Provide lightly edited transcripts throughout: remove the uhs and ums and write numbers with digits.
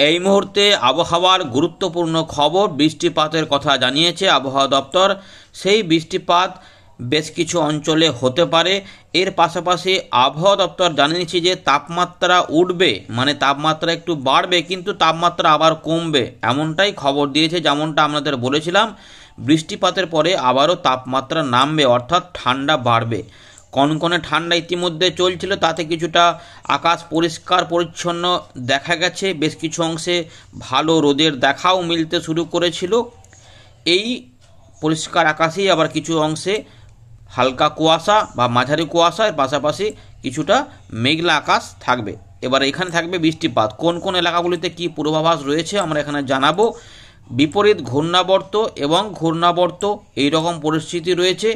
এই মুহূর্তে আবহাওয়ার গুরুত্বপূর্ণ খবর, বৃষ্টিপাতের কথা জানিয়েছে আবহাওয়া দপ্তর। সেই বৃষ্টিপাত বেশ কিছু অঞ্চলে হতে পারে। এর পাশাপাশি আবহাওয়া দপ্তর জানিয়েছে যে তাপমাত্রা উঠবে, মানে তাপমাত্রা একটু বাড়বে, কিন্তু তাপমাত্রা আবার কমবে, এমনটাই খবর দিয়েছে। যেমনটা আপনাদের বলেছিলাম, বৃষ্টিপাতের পরে আবারও তাপমাত্রা নামবে, অর্থাৎ ঠান্ডা বাড়বে। কনকনে ঠান্ডা ইতিমধ্যে চলছিল, তাতে কিছুটা আকাশ পরিষ্কার পরিচ্ছন্ন দেখা গেছে। বেশ কিছু অংশে ভালো রোদের দেখাও মিলতে শুরু করেছিল। এই পরিষ্কার আকাশেই আবার কিছু অংশে হালকা কুয়াশা বা মাঝারি কুয়াশার পাশাপাশি কিছুটা মেঘলা আকাশ থাকবে। এবার এখানে থাকবে বৃষ্টিপাত। কোন কোন এলাকাগুলিতে কি পূর্বাভাস রয়েছে আমরা এখানে জানাবো। বিপরীত ঘূর্ণাবর্ত এবং ঘূর্ণাবর্ত এই রকম পরিস্থিতি রয়েছে।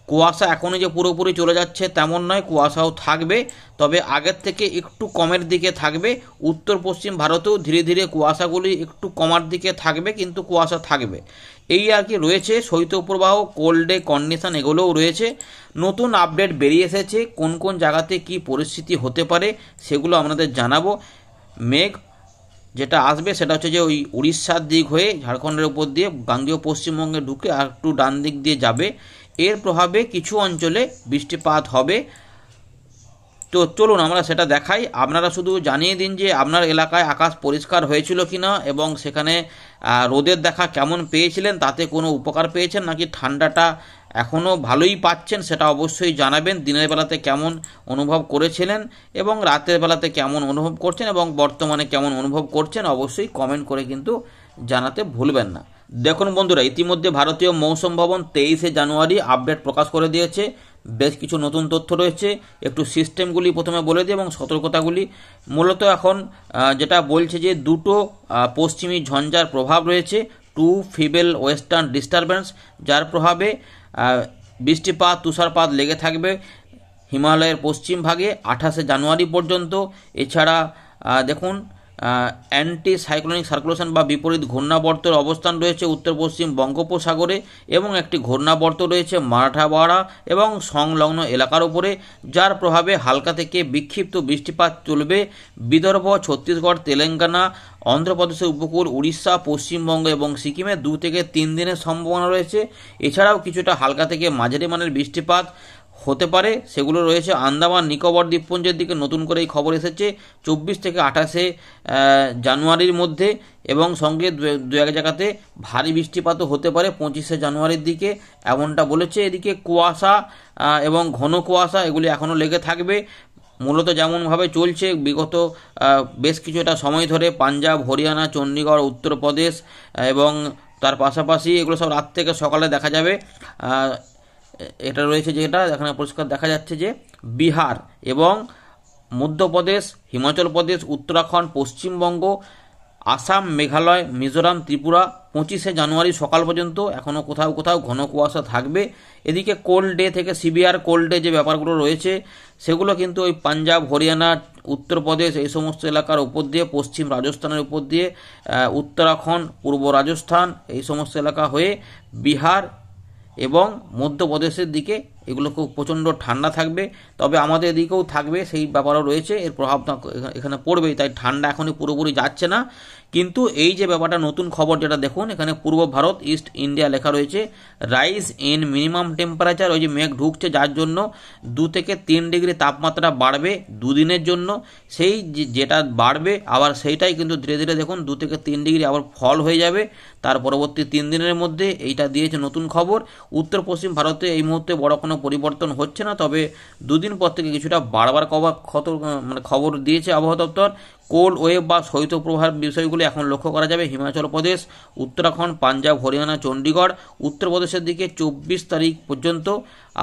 কুয়াশা এখনই যে পুরোপুরি চলে যাচ্ছে তেমন নয়, কুয়াশাও থাকবে, তবে আগের থেকে একটু কমের দিকে থাকবে। উত্তর পশ্চিম ভারতেও ধীরে ধীরে কুয়াশাগুলি একটু কমার দিকে থাকবে, কিন্তু কুয়াশা থাকবে। এই আর কি রয়েছে। শৈত্যপ্রবাহ, কোল্ড ডে কন্ডিশন এগুলোও রয়েছে। নতুন আপডেট বেরিয়ে এসেছে, কোন কোন জায়গাতে কি পরিস্থিতি হতে পারে সেগুলো আপনাদের জানাবো। মেঘ যেটা আসবে সেটা হচ্ছে যে ওই উড়িষ্যার দিক হয়ে ঝাড়খণ্ডের উপর দিয়ে গাঙ্গেয় পশ্চিমবঙ্গে ঢুকে আর একটু ডান দিক দিয়ে যাবে। এর প্রভাবে কিছু অঞ্চলে বৃষ্টিপাত হবে। তো চলুন আমরা সেটা দেখাই। আপনারা শুধু জানিয়ে দিন যে আপনার এলাকায় আকাশ পরিষ্কার হয়েছিল কিনা এবং সেখানে রোদের দেখা কেমন পেয়েছিলেন, তাতে কোনো উপকার পেয়েছেন নাকি ঠান্ডাটা এখনও ভালোই পাচ্ছেন, সেটা অবশ্যই জানাবেন। দিনের বেলাতে কেমন অনুভব করেছিলেন এবং রাতের বেলাতে কেমন অনুভব করছেন এবং বর্তমানে কেমন অনুভব করছেন অবশ্যই কমেন্ট করে কিন্তু জানাতে ভুলবেন না। দেখুন বন্ধুরা, ইতিমধ্যে ভারতীয় মৌসুম ভবন 23শে জানুয়ারি আপডেট প্রকাশ করে দিয়েছে। বেশ কিছু নতুন তথ্য রয়েছে। একটু সিস্টেমগুলি প্রথমে বলে দিই এবং সতর্কতাগুলি। মূলত এখন যেটা বলছে যে দুটো পশ্চিমী ঝঞ্ঝার প্রভাব রয়েছে, টু ফিবেল ওয়েস্টার্ন ডিস্টারবেন্স, যার প্রভাবে বৃষ্টিপাত তুষারপাত লেগে থাকবে হিমালয়ের পশ্চিম ভাগে 28শে জানুয়ারি পর্যন্ত। এছাড়া দেখুন অ্যান্টি সাইক্লোনিক সার্কুলেশন বা বিপরীত ঘূর্ণাবর্তের অবস্থান রয়েছে উত্তর পশ্চিম বঙ্গোপসাগরে এবং একটি ঘূর্ণাবর্ত রয়েছে মারাঠাওয়াড়া এবং সংলগ্ন এলাকার উপরে, যার প্রভাবে হালকা থেকে বিক্ষিপ্ত বৃষ্টিপাত চলবে বিদর্ভ, ছত্তিশগড়, তেলেঙ্গানা, অন্ধ্রপ্রদেশের উপকূল, উড়িষ্যা, পশ্চিমবঙ্গ এবং সিকিমে 2 থেকে 3 দিনের সম্ভাবনা রয়েছে। এছাড়াও কিছুটা হালকা থেকে মাঝারি মানের বৃষ্টিপাত হতে পারে, সেগুলো রয়েছে আন্দামান নিকোবর দ্বীপপুঞ্জের দিকে। নতুন করে এই খবর এসেছে 24 থেকে 28শে জানুয়ারির মধ্যে, এবং সঙ্গে দু এক জায়গাতে ভারী বৃষ্টিপাতও হতে পারে 25শে জানুয়ারির দিকে, এমনটা বলেছে। এদিকে কুয়াশা এবং ঘন কুয়াশা এগুলি এখনও লেগে থাকবে। মূলত যেমনভাবে চলছে বিগত বেশ কিছুটা সময় ধরে পাঞ্জাব, হরিয়ানা, চণ্ডীগড়, উত্তরপ্রদেশ এবং তার পাশাপাশি এগুলো সব রাত থেকে সকালে দেখা যাবে। এটা রয়েছে যেটা এখানে পরিষ্কার দেখা যাচ্ছে যে বিহার এবং মধ্যপ্রদেশ, হিমাচল প্রদেশ, উত্তরাখণ্ড, পশ্চিমবঙ্গ, আসাম, মেঘালয়, মিজোরাম, ত্রিপুরা 25শে জানুয়ারি সকাল পর্যন্ত এখনও কোথাও কোথাও ঘন কুয়াশা থাকবে। এদিকে কোল্ড ডে থেকে সিভিয়ার কোল্ড ডে যে ব্যাপারগুলো রয়েছে সেগুলো কিন্তু ওই পাঞ্জাব, হরিয়ানা, উত্তরপ্রদেশ এই সমস্ত এলাকার উপর দিয়ে, পশ্চিম রাজস্থানের উপর দিয়ে, উত্তরাখণ্ড, পূর্ব রাজস্থান এই সমস্ত এলাকা হয়ে বিহার এবং মধ্যপ্রদেশের দিকে এগুলো খুব প্রচণ্ড ঠান্ডা থাকবে। তবে আমাদের এদিকেও থাকবে, সেই ব্যাপারও রয়েছে, এর প্রভাবটা এখানে পড়বেই। তাই ঠান্ডা এখনই পুরোপুরি যাচ্ছে না। কিন্তু এই যে ব্যাপারটা নতুন খবর যেটা দেখুন, এখানে পূর্ব ভারত, ইস্ট ইন্ডিয়া লেখা রয়েছে। রাইজ ইন মিনিমাম টেম্পারেচার, ওই যে মেঘ ঢুকছে যার জন্য 2 থেকে 3 ডিগ্রি তাপমাত্রা বাড়বে দুদিনের জন্য। সেই যেটা বাড়বে আবার সেইটাই কিন্তু ধীরে ধীরে দেখুন 2 থেকে 3 ডিগ্রি আবার ফল হয়ে যাবে তার পরবর্তী 3 দিনের মধ্যে। এইটা দিয়েছে নতুন খবর। উত্তর পশ্চিম ভারতে এই মুহূর্তে বড় কোনো পরিবর্তন হচ্ছে না, তবে 2 দিন পর থেকে কিছুটা বাড়বার খবর দিয়েছে আবহাওয়া দপ্তর। কোল্ড ওয়েভ বা শৈত্যপ্রবাহের বিষয়গুলি এখন লক্ষ্য করা যাবে হিমাচল প্রদেশ, উত্তরাখণ্ড, পাঞ্জাব, হরিয়ানা, চণ্ডীগড়, উত্তরপ্রদেশের দিকে 24 তারিখ পর্যন্ত।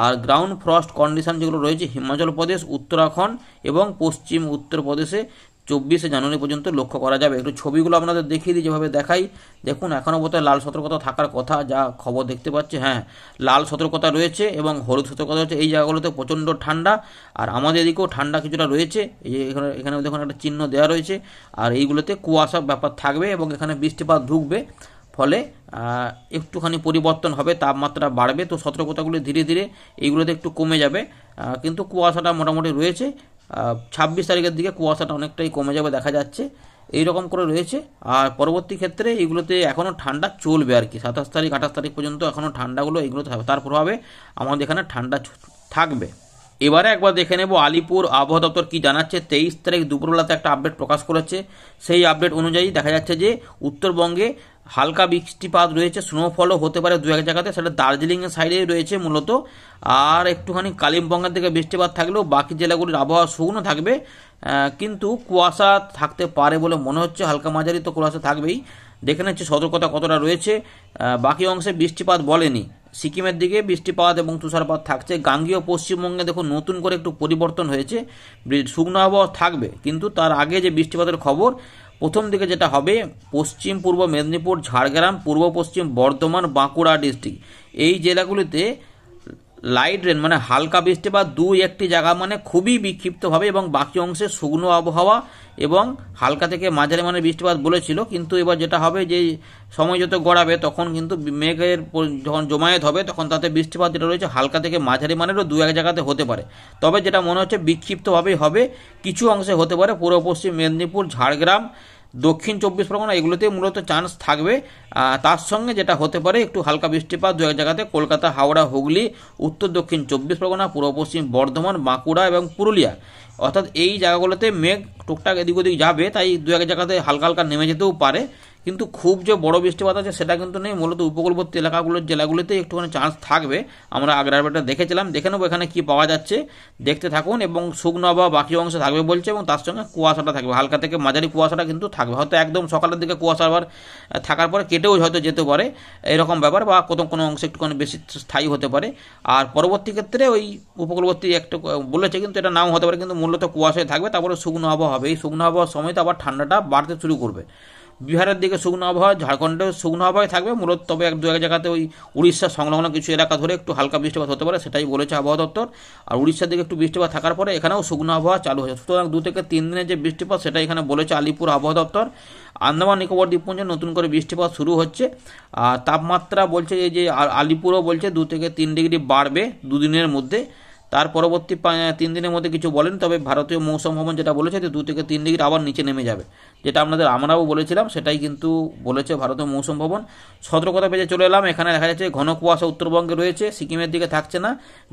আর গ্রাউন্ড ফ্রস্ট কন্ডিশন যেগুলো রয়েছে হিমাচল প্রদেশ, উত্তরাখণ্ড এবং পশ্চিম উত্তরপ্রদেশে 24শে জানুয়ারি পর্যন্ত লক্ষ্য করা যাবে। একটু ছবিগুলো আপনাদের দেখিয়ে দিই, যেভাবে দেখাই দেখুন। এখনও বোধহয় লাল সতর্কতা থাকার কথা, যা খবর দেখতে পাচ্ছি। হ্যাঁ, লাল সতর্কতা রয়েছে এবং হলুদ সতর্কতা রয়েছে। এই জায়গাগুলোতে প্রচণ্ড ঠান্ডা, আর আমাদের এদিকেও ঠান্ডা কিছুটা রয়েছে। এই যে এখানে দেখুন একটা চিহ্ন দেওয়া রয়েছে। আর এইগুলোতে কুয়াশা ব্যাপার থাকবে এবং এখানে বৃষ্টিপাত ঢুকবে, ফলে একটুখানি পরিবর্তন হবে, তাপমাত্রা বাড়বে। তো সতর্কতাগুলি ধীরে ধীরে এইগুলোতে একটু কমে যাবে, কিন্তু কুয়াশাটা মোটামুটি রয়েছে। 26 তারিখের দিকে কুয়াশাটা অনেকটাই কমে যাবে দেখা যাচ্ছে। এই রকম করে রয়েছে। আর পরবর্তী ক্ষেত্রে এগুলোতে এখনও ঠান্ডা চলবে আর কি, 27 তারিখ 28 তারিখ পর্যন্ত এখনও ঠান্ডাগুলো এগুলোতে থাকবে, তার প্রভাবে আমাদের এখানে ঠান্ডা থাকবে। এবারে একবার দেখে নেব আলিপুর আবহাওয়া দপ্তর কী জানাচ্ছে। 23 তারিখ দুপুরবেলাতে একটা আপডেট প্রকাশ করেছে। সেই আপডেট অনুযায়ী দেখা যাচ্ছে যে উত্তরবঙ্গে হালকা বৃষ্টিপাত রয়েছে, স্নোফলও হতে পারে দু এক জায়গাতে, সেটা দার্জিলিংয়ের সাইডে রয়েছে মূলত। আর একটুখানি কালিম্পংয়ের দিকে বৃষ্টিপাত থাকলেও বাকি জেলাগুলির আবহাওয়া শুকনো থাকবে, কিন্তু কুয়াশা থাকতে পারে বলে মনে হচ্ছে, হালকা মাঝারি তো কুয়াশা থাকবেই। দেখে নিচ্ছি সতর্কতা কতটা রয়েছে। বাকি অংশে বৃষ্টিপাত বলেনি, সিকিমের দিকে বৃষ্টিপাত এবং তুষারপাত থাকছে। গাঙ্গীয় পশ্চিমবঙ্গে দেখুন নতুন করে একটু পরিবর্তন হয়েছে, শুকনো আবহাওয়া থাকবে, কিন্তু তার আগে যে বৃষ্টিপাতের খবর প্রথম দিকে যেটা হবে, পশ্চিম পূর্ব মেদিনীপুর, ঝাড়গ্রাম, পূর্ব পশ্চিম বর্ধমান, বাঁকুড়া ডিস্ট্রিক্ট, এই জেলাগুলিতে লাইট রেন মানে হালকা বৃষ্টিপাত, দুই একটি জায়গা মানে খুবই বিক্ষিপ্তভাবে, এবং বাকি অংশে শুকনো আবহাওয়া এবং হালকা থেকে মাঝারি মানের বৃষ্টিপাত বলেছিল। কিন্তু এবার যেটা হবে, যে সময় যত গড়াবে তখন কিন্তু মেঘের যখন জমায়েত হবে তখন তাতে বৃষ্টিপাত যেটা রয়েছে হালকা থেকে মাঝারি মানেরও দু এক জায়গাতে হতে পারে। তবে যেটা মনে হচ্ছে বিক্ষিপ্তভাবেই হবে, কিছু অংশে হতে পারে পূর্ব পশ্চিম মেদিনীপুর, ঝাড়গ্রাম, দক্ষিণ 24 পরগনা, এগুলোতে মূলত চান্স থাকবে। তার সঙ্গে যেটা হতে পারে একটু হালকা বৃষ্টিপাত দু এক জায়গাতে কলকাতা, হাওড়া, হুগলি, উত্তর দক্ষিণ 24 পরগনা, পূর্ব পশ্চিম বর্ধমান, বাঁকুড়া এবং পুরুলিয়া, অর্থাৎ এই জায়গাগুলোতে মেঘ টুকটাক এদিক ওদিক যাবে, তাই দু এক জায়গাতে হালকা হালকা নেমে যেতেও পারে, কিন্তু খুব যে বড় বৃষ্টিপাত আছে সেটা কিন্তু নেই। মূলত উপকূলবর্তী এলাকাগুলোর জেলাগুলিতে একটুখানি চান্স থাকবে। আমরা আগের আপডেটটা দেখেছিলাম, দেখে নেবো এখানে কি পাওয়া যাচ্ছে, দেখতে থাকুন। এবং শুকনো আবহাওয়া বাকি অংশে থাকবে বলছে, এবং তার সঙ্গে কুয়াশাটা থাকবে, হালকা থেকে মাঝারি কুয়াশাটা কিন্তু থাকবে, হয়তো একদম সকালের দিকে কুয়াশা আবার থাকার পরে কেটেও হয়তো যেতে পারে, এরকম ব্যাপার, বা কোনো অংশে একটুখানি বেশি স্থায়ী হতে পারে। আর পরবর্তী ক্ষেত্রে ওই উপকূলবর্তী একটা বলেছে, কিন্তু এটা নাও হতে পারে, কিন্তু মূলত কুয়াশায় থাকবে, তারপরে শুকনো আবহাওয়া হবে। এই শুকনো আবহাওয়ার সময় তো আবার ঠান্ডাটা বাড়তে শুরু করবে। বিহারের দিকে শুকনো আবহাওয়া, ঝাড়খণ্ডেও শুকনো আবহাওয়ায় থাকবে মূলত, তবে এক দু এক জায়গাতে ওই উড়িষ্যা সংলগ্ন কিছু এলাকা ধরে একটু হালকা বৃষ্টিপাত হতে পারে, সেটাই বলেছে আবহাওয়া দপ্তর। আর উড়িষ্যার দিকে একটু বৃষ্টিপাত থাকার পরে এখানেও শুকনো আবহাওয়া চালু হয়েছে, সুতরাং 2 থেকে 3 দিনের যে বৃষ্টিপাত সেটা এখানে বলেছে আলিপুর আবহাওয়া দপ্তর। আন্দামান নিকোবর দ্বীপপুঞ্জে নতুন করে বৃষ্টিপাত শুরু হচ্ছে। আর তাপমাত্রা বলছে যে আলিপুরও বলছে 2 থেকে 3 ডিগ্রি বাড়বে দুদিনের মধ্যে। তার পরবর্তী 3 দিনের মধ্যে কিছু বলেন, তবে ভারতীয় মৌসুম ভবন যেটা বলেছে যে 2 থেকে 3 ডিগ্রি আবার নিচে নেমে যাবে, যেটা আমরাও বলেছিলাম সেটাই কিন্তু বলেছে ভারতীয় মৌসুম ভবন। সতর্কতা পেজে চলে এলাম, এখানে দেখা যাচ্ছে ঘন কুয়াশা উত্তরবঙ্গে রয়েছে, সিকিমের দিকে থাকছে না।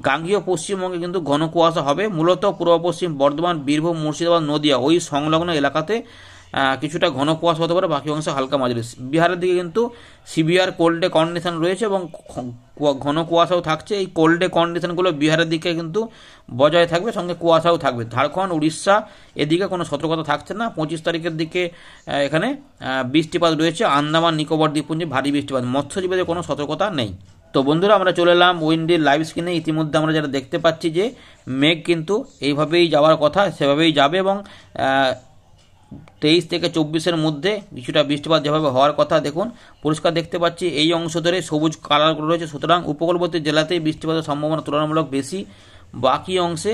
গাঙ্গীয় পশ্চিমবঙ্গে কিন্তু ঘন কুয়াশা হবে, মূলত পূর্ব পশ্চিম বর্ধমান, বীরভূম, মুর্শিদাবাদ, নদিয়া ওই সংলগ্ন এলাকাতে কিছুটা ঘন কুয়াশা হতে পারে, বাকি অংশে হালকা মাঝারি। বিহারের দিকে কিন্তু সিভিয়ার কোল্ড ডে কন্ডিশন রয়েছে এবং ঘন কুয়াশাও থাকছে। এই কোল্ড ডে কন্ডিশনগুলো বিহারের দিকে কিন্তু বজায় থাকবে, সঙ্গে কুয়াশাও থাকবে। ঝাড়খণ্ড, উড়িষ্যা এদিকে কোনো সতর্কতা থাকছে না। 25 তারিখের দিকে এখানে বৃষ্টিপাত রয়েছে, আন্দামান নিকোবর দ্বীপপুঞ্জে ভারী বৃষ্টিপাত, মৎস্যজীবীদের কোনো সতর্কতা নেই। তো বন্ধুরা, আমরা চলে এলাম উইন্ডির লাইভ স্ক্রিনে। ইতিমধ্যে আমরা যেটা দেখতে পাচ্ছি যে মেঘ কিন্তু এইভাবেই যাওয়ার কথা সেভাবেই যাবে, এবং 23 থেকে 24-এর মধ্যে কিছুটা বৃষ্টিপাত যেভাবে হওয়ার কথা দেখুন পরিষ্কার দেখতে পাচ্ছি, এই অংশ ধরে সবুজ কালার রয়েছে, সুতরাং উপকূলবর্তী জেলাতেই বৃষ্টিপাতের সম্ভাবনা তুলনামূলক বেশি। বাকি অংশে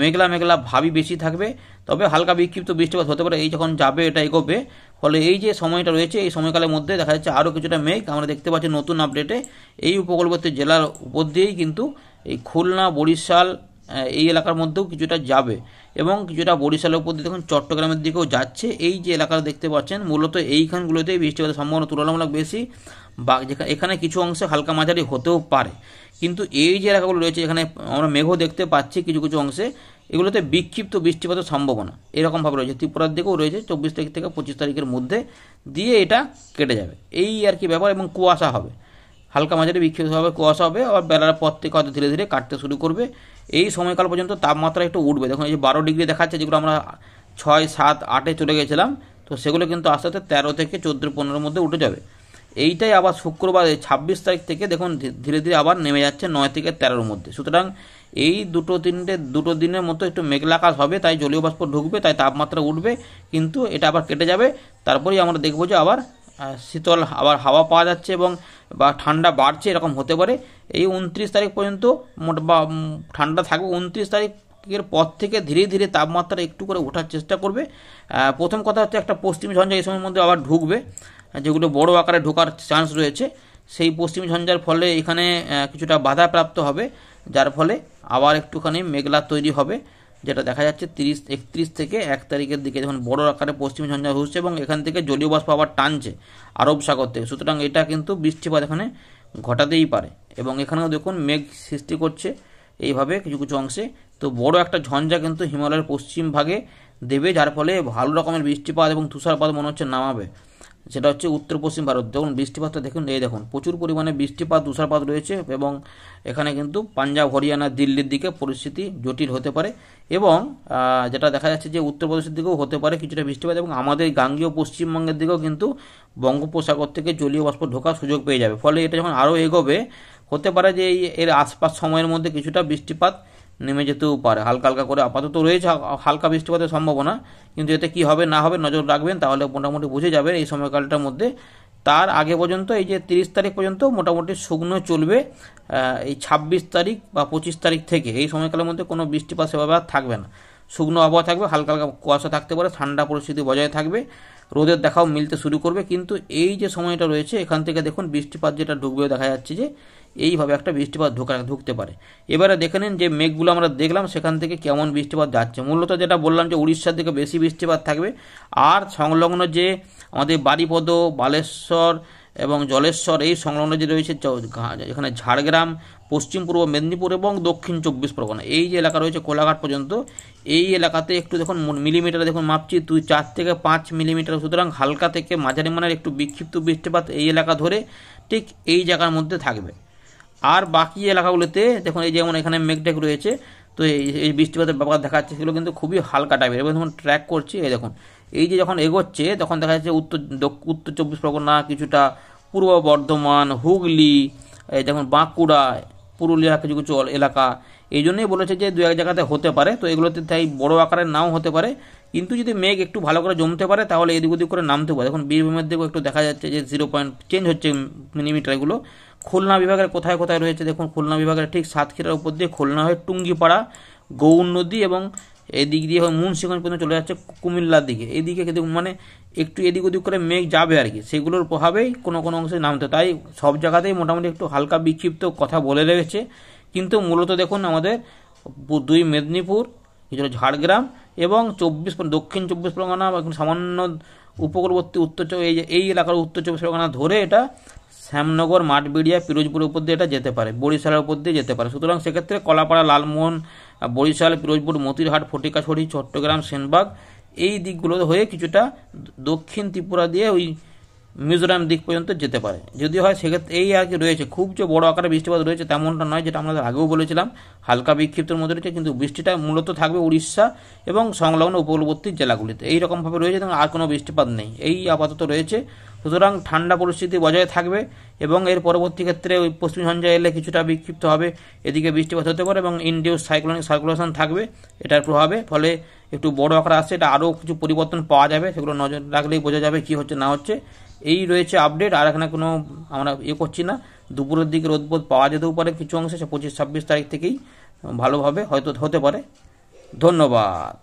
মেঘলা মেঘলা ভাবই বেশি থাকবে, তবে হালকা বিক্ষিপ্ত বৃষ্টিপাত হতে পারে এই যখন যাবে এটা এগোবে। ফলে এই যে সময়টা রয়েছে এই সময়কালের মধ্যে দেখা যাচ্ছে আরও কিছুটা মেঘ আমরা দেখতে পাচ্ছি নতুন আপডেটে। এই উপকূলবর্তী জেলার উপর দিয়েই কিন্তু এই খুলনা, বরিশাল এই এলাকার মধ্যেও কিছুটা যাবে, এবং কিছুটা বরিশালের উপর দিয়ে দেখুন চট্টগ্রামের দিকেও যাচ্ছে। এই যে এলাকা দেখতে পাচ্ছেন মূলত এইখানগুলোতেই বৃষ্টিপাতের সম্ভাবনা তুলনামূলক বেশি, বা এখানে কিছু অংশে হালকা মাঝারি হতেও পারে। কিন্তু এই যে এলাকাগুলো রয়েছে এখানে আমরা মেঘও দেখতে পাচ্ছি কিছু কিছু অংশে, এগুলোতে বিক্ষিপ্ত বৃষ্টিপাতের সম্ভাবনা এরকমভাবে রয়েছে। ত্রিপুরার দিকেও রয়েছে 24 তারিখ থেকে 25 তারিখের মধ্যে দিয়ে এটা কেটে যাবে, এই আর কি ব্যাপার। এবং কুয়াশা হবে, হালকা মাঝারি বিক্ষিপ্তভাবে কুয়াশা হবে, আবার বেলার পর থেকে হয়তো ধীরে ধীরে কাটতে শুরু করবে। এই সময়কাল পর্যন্ত তাপমাত্রা একটু উঠবে, দেখুন এই যে 12 ডিগ্রি দেখাচ্ছে, যেগুলো আমরা 6, 7, 8-এ চলে গেছিলাম, তো সেগুলো কিন্তু আস্তে আস্তে 13 থেকে 14, 15-এর মধ্যে উঠে যাবে। এইটাই আবার শুক্রবার 26 তারিখ থেকে দেখুন ধীরে ধীরে আবার নেমে যাচ্ছে 9 থেকে 13-এর মধ্যে। সুতরাং এই দুটো দিনের মতো একটু মেঘলা আকাশ হবে, তাই জলীয় বাষ্প ঢুকবে, তাই তাপমাত্রা উঠবে, কিন্তু এটা আবার কেটে যাবে। তারপরেই আমরা দেখব যে আবার শীতল আবার হাওয়া পাওয়া যাচ্ছে এবং বা ঠান্ডা বাড়ছে, এরকম হতে পারে। এই 29 তারিখ পর্যন্ত বা ঠান্ডা থাকবে। 29 তারিখের পর থেকে ধীরে ধীরে তাপমাত্রা একটু করে ওঠার চেষ্টা করবে। প্রথম কথা হচ্ছে একটা পশ্চিমী ঝঞ্ঝা এই সময়ের মধ্যে আবার ঢুকবে, যেগুলো বড় আকারে ঢোকার চান্স রয়েছে। সেই পশ্চিমী ঝঞ্ঝার ফলে এখানে কিছুটা বাধাপ্রাপ্ত হবে, যার ফলে আবার একটুখানি মেঘলা তৈরি হবে। যেটা দেখা যাচ্ছে 31 থেকে 1 তারিখের দিকে যখন বড় আকারে পশ্চিমী ঝঞ্ঝা হচ্ছে এবং এখান থেকে জলীয় বাষ্প আবার টানছে আরব সাগর থেকে, সুতরাং এটা কিন্তু বৃষ্টিপাত এখানে ঘটাতেই পারে। এবং এখানেও দেখুন মেঘ সৃষ্টি করছে এইভাবে কিছু কিছু অংশে। তো বড় একটা ঝঞ্ঝা কিন্তু হিমালয়ের পশ্চিম ভাগে দেবে, যার ফলে ভালো রকমের বৃষ্টিপাত এবং তুষারপাত মনে হচ্ছে নামাবে। সেটা হচ্ছে উত্তর পশ্চিম ভারত। দেখুন বৃষ্টিপাতটা দেখুন, এই দেখুন প্রচুর পরিমাণে বৃষ্টিপাত তুষারপাত রয়েছে এবং এখানে কিন্তু পাঞ্জাব, হরিয়ানা, দিল্লির দিকে পরিস্থিতি জটিল হতে পারে। এবং যেটা দেখা যাচ্ছে যে উত্তরপ্রদেশের দিকেও হতে পারে কিছুটা বৃষ্টিপাত, এবং আমাদের গাঙ্গীয় পশ্চিমবঙ্গের দিকেও কিন্তু বঙ্গোপসাগর থেকে জলীয় বাষ্প ঢোকার সুযোগ পেয়ে যাবে। ফলে এটা যখন আরও এগোবে, হতে পারে যে এর আশপাশ সময়ের মধ্যে কিছুটা বৃষ্টিপাত নেমে যেতেও পারে হালকা হালকা করে। আপাতত রয়েছে হালকা বৃষ্টিপাতের সম্ভাবনা, কিন্তু এতে কি হবে না হবে নজর রাখবেন, তাহলে মোটামুটি বুঝে যাবেন এই সময়কালটার মধ্যে। তার আগে পর্যন্ত এই যে 30 তারিখ পর্যন্ত মোটামুটি শুকনো চলবে। এই 26 তারিখ বা 25 তারিখ থেকে এই সময়কালের মধ্যে কোনো বৃষ্টিপাত সেভাবে আর থাকবে না, শুকনো আবহাওয়া থাকবে, হালকা হালকা কুয়াশা থাকতে পারে, ঠান্ডা পরিস্থিতি বজায় থাকবে, রোদের দেখাও মিলতে শুরু করবে। কিন্তু এই যে সময়টা রয়েছে এখান থেকে দেখুন বৃষ্টিপাত যেটা ঢুকবে, দেখা যাচ্ছে যে এইভাবে একটা বৃষ্টিপাত ঢুকতে পারে। এবারে দেখে নিন যে মেঘগুলো আমরা দেখলাম সেখান থেকে কেমন বৃষ্টিপাত যাচ্ছে। মূলত যেটা বললাম যে উড়িষ্যার দিকে বেশি বৃষ্টিপাত থাকবে, আর সংলগ্ন যে আমাদের বারিপদ, বালেশ্বর এবং জলেশ্বর এই সংলগ্ন যে রয়েছে এখানে ঝাড়গ্রাম, পশ্চিম পূর্ব মেদিনীপুর এবং দক্ষিণ 24 পরগনা, এই যে এলাকা রয়েছে কোলাঘাট পর্যন্ত, এই এলাকাতে একটু দেখুন মিলিমিটারে দেখুন মাপছি 4 থেকে 5 মিলিমিটার। সুতরাং হালকা থেকে মাঝারি মানের একটু বিক্ষিপ্ত বৃষ্টিপাত এই এলাকা ধরে ঠিক এই জায়গার মধ্যে থাকবে। আর বাকি এলাকাগুলোতে দেখুন এই যেমন এখানে মেঘটেক রয়েছে, তো এই বৃষ্টিপাতের ব্যাপার দেখা যাচ্ছে সেগুলো কিন্তু খুবই হালকা টাইপের। এবার যখন ট্র্যাক করছি এই দেখুন এই যে যখন এগোচ্ছে তখন দেখা যাচ্ছে উত্তর 24 পরগনা, কিছুটা পূর্ব বর্ধমান, হুগলি, এই দেখুন বাঁকুড়া, পুরুলিয়া কিছু কিছু এলাকা, এই জন্যই বলেছে যে 2-1 জায়গাতে হতে পারে। তো এগুলোতে তাই বড় আকারের নাও হতে পারে, কিন্তু যদি মেঘ একটু ভালো করে জমতে পারে তাহলে এদিক ওদিক করে নামতে পারে। এখন বীরভূমের দিকেও একটু দেখা যাচ্ছে যে 0 পয়েন্ট চেঞ্জ হচ্ছে মিলিমিটার এগুলো। খুলনা বিভাগের কোথায় কোথায় রয়েছে দেখুন, খুলনা বিভাগের ঠিক সাতক্ষীরার উপর দিয়ে খুলনা হয়ে টুঙ্গিপাড়া, গৌর নদী এবং এদিক দিয়ে মুন্সিগঞ্জ পর্যন্ত চলে যাচ্ছে কুমিল্লার দিকে, এদিকে কিন্তু মানে একটু এদিক ওদিক করে মেঘ যাবে আর কি, সেগুলোর প্রভাবেই কোনো কোনো অংশে নামতে। তাই সব জায়গাতেই মোটামুটি একটু হালকা বিক্ষিপ্ত কথা বলে রেখেছে, কিন্তু মূলত দেখুন আমাদের 2 মেদিনীপুর, কিছুটা ঝাড়গ্রাম এবং দক্ষিণ 24 পরগনা বা সামান্য উপকূলবর্তী এই এলাকার উত্তর 24 পরগনা ধরে এটা শ্যামনগর, মাঠবেড়িয়া, পিরোজপুরের উপর দিয়ে এটা যেতে পারে, বরিশালের উপর দিয়ে যেতে পারে। সুতরাং সেক্ষেত্রে কলাপাড়া, লালমোহন, বরিশাল, পিরোজপুর, মতিরহাট, ফটিকাছড়ি, চট্টগ্রাম, সেনবাগ এই দিকগুলো হয়ে কিছুটা দক্ষিণ ত্রিপুরা দিয়ে ওই মিজোরাম দিক পর্যন্ত যেতে পারে। যদি হয় সেক্ষেত্রে এই আর কি রয়েছে, খুব যে বড় আকারে বৃষ্টিপাত রয়েছে তেমনটা নয়, যেটা আমরা আগেও বলেছিলাম হালকা বিক্ষিপ্তের মধ্যে রয়েছে, কিন্তু বৃষ্টিটা মূলত থাকবে উড়িষ্যা এবং সংলগ্ন উপকূলবর্তী জেলাগুলিতে, এইরকমভাবে রয়েছে এবং আর কোনো বৃষ্টিপাত নেই, এই আপাতত রয়েছে। সুতরাং ঠান্ডা পরিস্থিতি বজায় থাকবে এবং এর পরবর্তী ক্ষেত্রে ওই পশ্চিম ঝঞ্ঝা এলে কিছুটা বিক্ষিপ্ত হবে, এদিকে বৃষ্টিপাত হতে পারে এবং ইনডিউস সাইক্লোনিক সার্কুলেশন থাকবে এটার প্রভাবে। ফলে একটু বড় আকারে আসছে, এটা আরও কিছু পরিবর্তন পাওয়া যাবে, সেগুলো নজর রাখলেই বোঝা যাবে কী হচ্ছে না হচ্ছে। এই রয়েছে আপডেট, আর এখানে কোনো আমরা করছি না। দুপুরের দিকে রোদবোধ পাওয়া যেতেও পারে কিছু অংশে, 25-26 তারিখ থেকেই ভালোভাবে হয়তো হতে পারে। ধন্যবাদ।